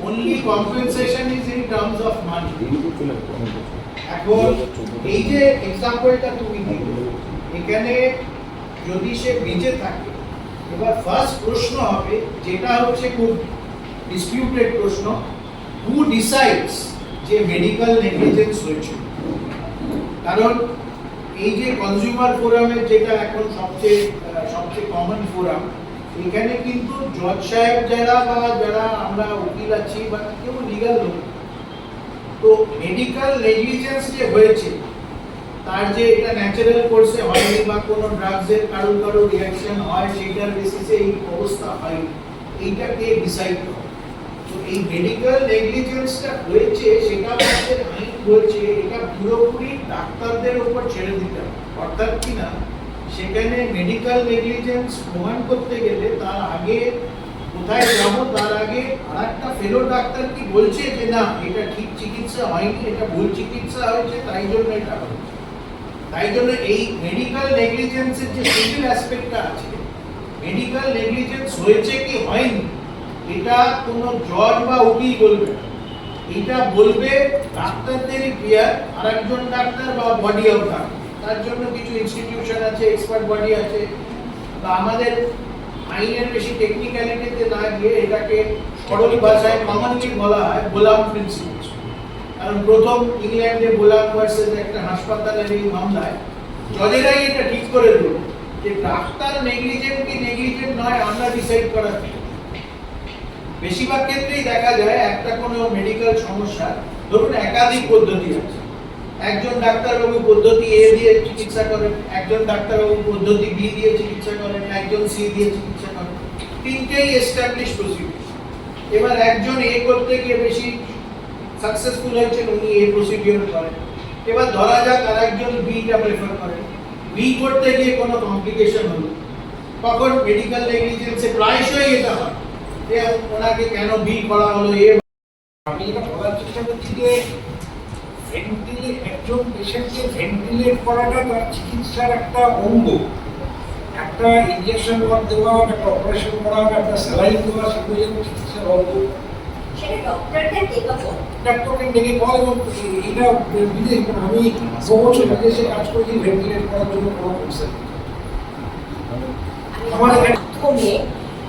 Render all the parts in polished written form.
only compensation is in terms of money. এখন এই যে এক্সাম্পলটা তুমি দিলে, এখানে যদি সে বেঁচে থাকে, এবার ফার্স্ট প্রশ্ন হবে, যেটা হচ্ছে খুব ডিসপিউটেড প্রশ্ন, হু ডিসাইডস যে মেডিকেল নেগলিজেন্স হয়েছে? কারণ এই যে কনজিউমার ফোরামের যেটা এখন সবচেয়ে কমন ফোরাম, এখানে কিন্তু জজ সাহেব যারা বা যারা আমরা উকিল আছি বা কেউ লিগাল লোক, তো মেডিকেল নেগলিজেন্স যে হয়েছে তার যে এটা ন্যাচারাল কোর্সে হয়নি বা কোনো ড্রাগসের কারো রিঅ্যাকশন হয় সেটার বেসিসে এই অবস্থা হয়, এইটাকে ডিসাইড করে। তো এই মেডিকেল নেগলিজেন্সটা হয়েছে সেটা আমাদের আইন বলছে এটা পুরোপুরি ডাক্তারদের উপর ছেড়ে দিতে হবে। অর্থাৎ কি না, সেখানে মেডিকেল নেগলিজেন্স প্রমাণ করতে গেলে তার আগে কোথায় যাব, তার আগে আরেকটা ফেলো ডাক্তার কি বলছে যে না এটা ঠিক চিকিৎসা হয়নি, এটা ভুল চিকিৎসা হয়েছে, তাই জন্য এটা হয়েছে। তাই জন্য এই মেডিকেল নেগলিজেন্সের যে সিভিল অ্যাসপেক্টটা আছে, মেডিকেল নেগলিজেন্স হয়েছে কি হয়নি এটা কোনো জজ বা উকিল বলবে না, এটা বলবে ডাক্তারদেরই ক্লিয়ার, আরেকজন ডাক্তার বা বডি অফ ডাক্তার। তার জন্য কিছু ইনস্টিটিউশন আছে, এক্সপার্ট বডি আছে, বা আমাদের আইনের বেশি টেকনিক্যালিটিতে না গিয়ে এটাকে সরল ভাষায় কমনলি বলা হয় বোলাম প্রিন্সিপাল। কারণ প্রথম ইংল্যান্ডে বোলাম ভার্সেস একটা হাসপাতালের এই মামলায় জজেরাই এটা ঠিক করে দিল যে ডাক্তার নেগলিজেন্ট কি নেগলিজেন্ট নয় আমরা ডিসাইড করা ঠিক। বেশিরভাগ ক্ষেত্রেই দেখা যায় একটা কোনো মেডিকেল সমস্যা, ধরুন একাধিক পদ্ধতি আছে, একজন ডাক্তারবাবু পদ্ধতি এ দিয়ে চিকিৎসা করেন, একজন ডাক্তারবাবু পদ্ধতি বি দিয়ে চিকিৎসা করেন, একজন সি দিয়ে চিকিৎসা করেন, তিনটেই এস্টাবলিশ প্রসিডিউর। এবার একজন এ করতে গিয়ে বেশি সাকসেসফুল হয়েছেন, উনি এ প্রসিডিউর করেন। এবার ধরা যাক আর একজন বিটা প্রেফার করেন, বি করতে গিয়ে কোনো কমপ্লিকেশন হলো, তখন মেডিকেল নেগলিজেন্সে প্রায়শই এটা হয় যে ওনাকে কেন বি করা হলো। আমি এটা বলার চেষ্টা করছি যে একজন পেশেন্টকে ভেন্টিলেট করাটা তার চিকিৎসার একটা অঙ্গ, একটা ইনজেকশন দেওয়া, একটা অপারেশন করা, একটা স্যালাইন দেওয়া, সেগুলো যেমন চিকিৎসার অঙ্গ। ডাক্তারকে ডেকে বল, এবং এটা বিদেশ আমি 6 বছর বিদেশে কাজ করেছি ভেন্টিলেট করার জন্য কোনো পয়সা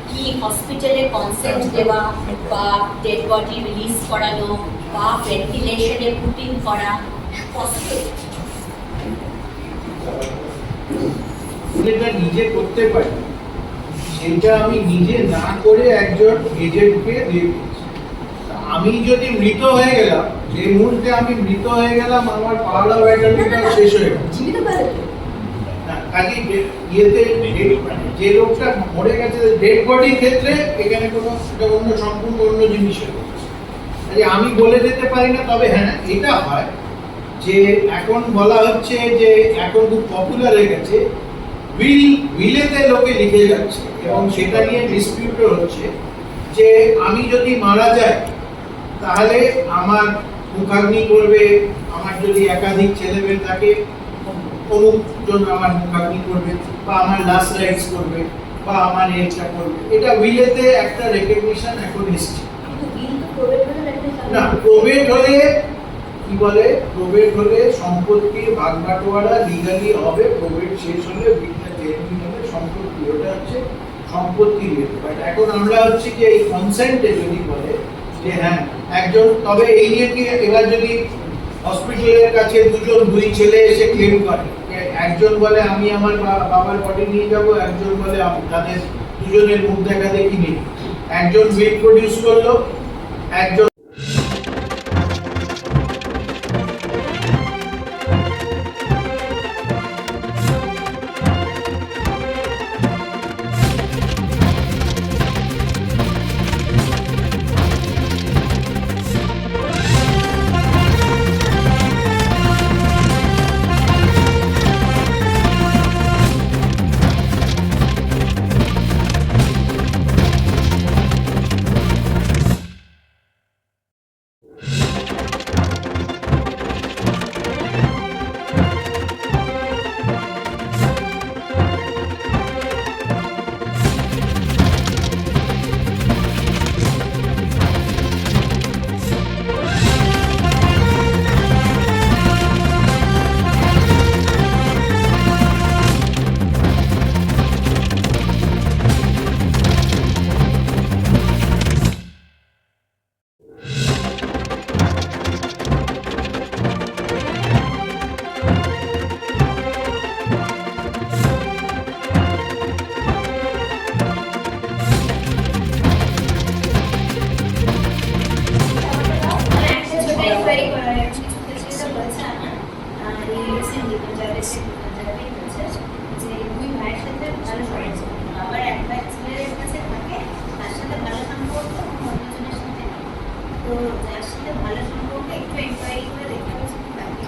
কি হসপিটালে কনসেন্ট দেওয়া বা ডেড বডি রিলিজ করানো বা ভেন্টিলেশনে পুটিং করা পসিবল? যেটা নিজে করতে পারি সেটা আমি নিজে না করে একজন এজেন্টকে দিয়ে দিচ্ছি। আমি যদি মৃত হয়ে গেলাম, যে মুহূর্তে আমি মৃত হয়ে গেলাম আমার পাওয়ার অফ অ্যাটর্নিটা শেষ হয়ে গেল। কাজে ইয়েতে যে লোকটা মরে গেছে ডেড বডির ক্ষেত্রে এখানে কোনো অন্য সম্পূর্ণ অন্য জিনিস হয়ে আমি বলে দিতে পারি না। তবে হ্যাঁ এটা হয় যে এখন বলা হচ্ছে যে এখন খুব পপুলার হয়ে গেছে উইলেতে লোকে লিখে যাচ্ছে এবং সেটা নিয়ে ডিসপিউট হচ্ছে যে আমি যদি মারা যাই তাহলে আমার মুখাগ্নি করবে, আমার যদি একাধিক ছেলে মেয়ে থাকে অমুক জন আমার মুখাগ্নি করবে বা আমার লাস্ট রাইটস করবে বা আমার এটা করবে। এটা উইলেতে একটা রেকগনিশন এখন এসছে। না, প্রবেট হলে কি বলে, প্রবেট হলে সম্পত্তির ভাগ বাটোয়ারা লিগালি হবে, প্রবেট শেষ হলে উইলটা জেনুইন হবে, সম্পত্তি ওটা হচ্ছে সম্পত্তি রিলেটেড। বাট এখন আমরা হচ্ছে কি এই কনসেন্টে যদি বলে যে হ্যাঁ একজন, তবে এই নিয়ে কি এবার যদি হসপিটালের কাছে দুই ছেলে এসে ক্লেম করে, একজন বলে আমি আমার বাবার বডি নিয়ে যাব, একজন বলে তাদের দুজনের মুখ দেখা দেখি নেই, একজন উইল প্রডিউস করলো, একজন তো যার সাথে ভালো সম্পর্ক একটু এনকোয়ারি করে দেখে হচ্ছে কি বাকি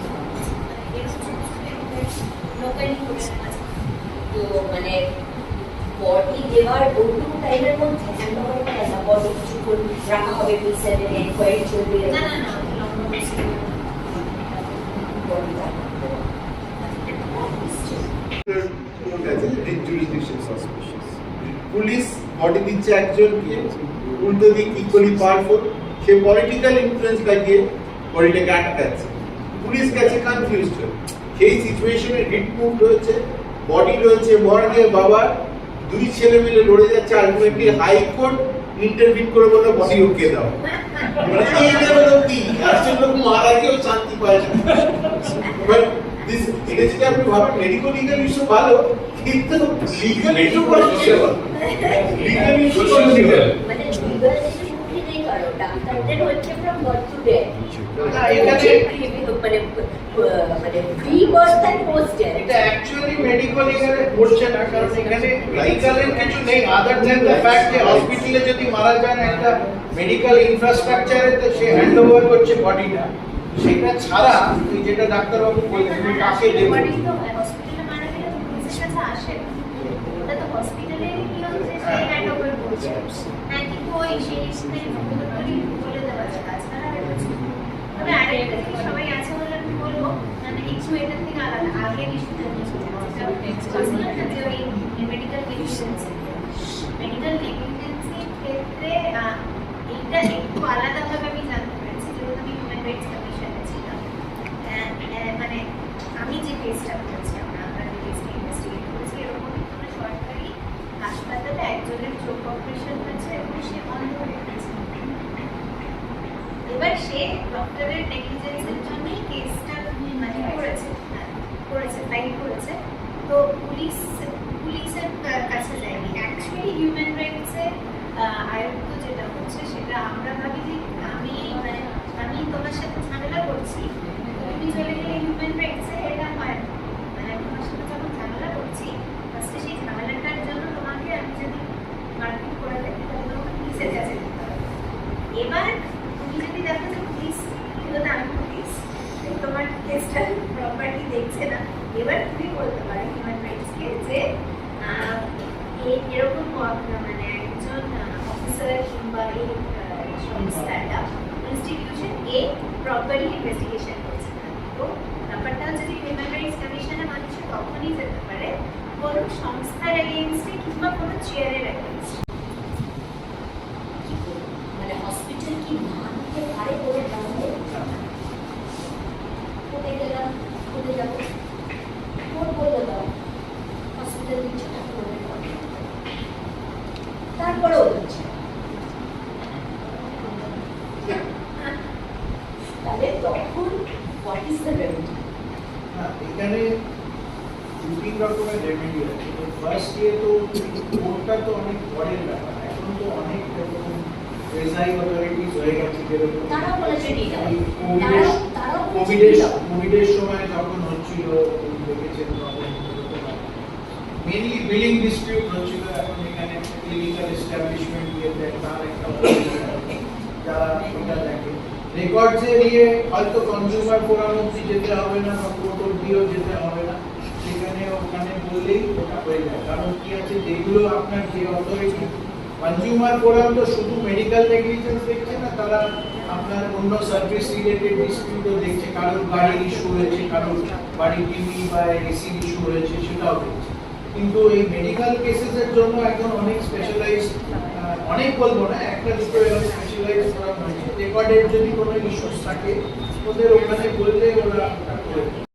এরকম ছোট ছোট লোকালি করে আছে। তো মানে বডি দেওয়ার ওটুকু টাইমের মধ্যে হ্যান্ড ওভার করা না, বডি কিছুক্ষণ রাখা হবে P7 এনকোয়ারি চলবে। না না না লম্বা প্রসিডিউর বডি পুলিশ বডি দিচ্ছে একজনকে, উল্টো দিক ইকুয়ালি পাওয়ারফুল, সে পলিটিক্যাল ইনফ্লুয়েন্স লাগিয়ে বডিটাকে আটকাচ্ছে। পুলিশ কাছে কনফিউজড হয়ে সেই সিচুয়েশনে হিট মুভ হয়েছে, বডি রয়েছে মর্গে, বাবা দুই ছেলে মিলে লড়ে যাচ্ছে, আলটিমেটলি হাইকোর্ট ইন্টারভিউ করে বলে বডি ওকে দাও। মানে এই লেভেল কি আসলে লোক মারা গিয়েও শান্তি পায় না। বাট দিস এটা যদি আপনি ভাবেন মেডিকো লিগাল ইস্যু ভালো, কিন্তু লিগাল ইস্যু করছে লিগাল ইস্যু করছে মানে লিগাল ইস্যু নেই কারো, ডাক্তারদের হচ্ছে ফ্রম বার্থ টু ডেথ। মানে মানে pre birth and post death. এটা অ্যাকচুয়ালি মেডিকেল লিগালে পড়ছে না, কারণ এখানে মেডিকেলের কিছু নেই আদার দ্যান দ্য ফ্যাক্ট যে হসপিটালে যদি মারা যান একটা মেডিকেল ইনফ্রাস্ট্রাকচারে তো সে হ্যান্ড ওভার করছে বডিটা। সেটা ছাড়া তুই যেটা ডাক্তারবাবু বললেন তুমি কাকে দেবে, বডি তো হসপিটালে মারা গেলে তো পুলিশের কাছে আসে না। ওটা তো হসপিটালেরই কি হচ্ছে সে হ্যান্ড ওভার করছে। হ্যাঁ, কিন্তু ওই সেই ইনফরমেশনই বলে দেওয়া যায়, তাছাড়া আর কিছু না। তবে আরেকটা জিনিস সবাই আছে বলে আমি বলবো, মানে একটু এটার থেকে আলাদা আগের ইস্যুটা কিছু বলছিলাম না যে ওই মেডিকেল নেগলিজেন্সি ক্ষেত্রে এইটা একটু আলাদাভাবে আমি জানতে পেরেছি, যেহেতু আমি হিউম্যান রাইটস কমিশনে ছিলাম। মানে আমি যে কেসটা করেছি, আমরা যে কেসটা ইনভেস্টিগেট করেছি, এরকম কোনো সরকারি হাসপাতালে একজনের চোখ অপারেশন হয়েছে এবং সে অন্ধ হয়ে গেছে। এবার সে ডক্টরের নেগলিজেন্সের জন্যই কেসটা মানে ফাইল করেছে। তো পুলিশের কাছে যায়নি। অ্যাকচুয়ালি হিউম্যান রাইটসের আয়ত্ত যেটা হচ্ছে সেটা আমরা ভাবি যে আমি তোমার সাথে ঝামেলা করছি, তুমি চলে গেলে হিউম্যান রাইটসে এটা হয় না। মানে আমি তোমার সাথে যখন ঝামেলা করছি, ফার্স্টে সেই ঝামেলাটার জন্য তোমাকে আমি যদি মারপিট করে থাকি তাহলে তোমাকে পুলিশের কাছে যেতে হবে। এবার তুমি যদি দেখো যে পুলিশ কিন্তু আমি পুলিশ তোমার কেসটা প্রপার্টি দেখছে না, এবার তুমি বলতে পারো হিউম্যান রাইটসকে যে এরকম মানে একজন অফিসার কিংবা এই সংস্থাটা ইনস্টিটিউশন প্রপারলি ইনভেস্টিগেশন করছে না। তো ব্যাপারটা হচ্ছে যে হিউম্যান রাইটস কমিশনে মানুষ তখনই যেতে পারে কোনো সংস্থার এগেইনস্টে কিংবা কোনো চেয়ারের এগেইনস্টে। মানে হসপিটাল কি মানতে পারে বলে জানতে কোথায় গেলাম, কোথায় যাবো, কোন বলে দাও হসপিটাল দিচ্ছে না, তারপরেও দিচ্ছে। তাহলে তখন হোয়াট ইজ দ্য রেমেডি? এখানে দু তিন রকমের রেমেডি আছে। ফার্স্ট ইয়ে তো কোর্টটা তো অনেক পরের ব্যাপার, এখন তো অনেক রকম প্রেসাইডিং অথরিটিস হয়ে গেছে, যেরকম তারাও বলেছে নিয়ে যাও, তারাও কোভিডের সময় যখন হচ্ছিল দেখেছেন তখন মেনলি বিলিং ডিসপিউট হচ্ছিল। এখন এখানে ক্লিনিক্যাল এস্টাবলিশমেন্ট দিয়েছে, তার একটা যারা ওটা দেখে রেকর্ডসে নিয়ে হয়তো কনজিউমার ফোরাম অব্দি যেতে হবে না বা কোর্ট অব্দিও যেতে হবে না, সেখানে ওখানে বললেই ওটা হয়ে যায়। কারণ কি আছে, যেগুলো আপনার যে অথরিটি কনজিউমার ফোরাম তো শুধু মেডিকেল নেগলিজেন্স দেখছে না, তারা আপনার অন্য সার্ভিস রিলেটেড ডিসপিউটও দেখছে, কারোর গাড়ির ইস্যু হয়েছে, কারোর বাড়ি টিভি বা এসির ইস্যু হয়েছে, সেটাও দেখছে। কিন্তু এই মেডিকেল কেসেসের জন্য এখন অনেক স্পেশালাইজ, অনেক বলবো না, একটা দুটো এরকম স্পেশালাইজ করা হয়েছে। রেকর্ডের যদি কোনো ইস্যুস থাকে ওদের ওখানে বললে ওরা করে দেয়।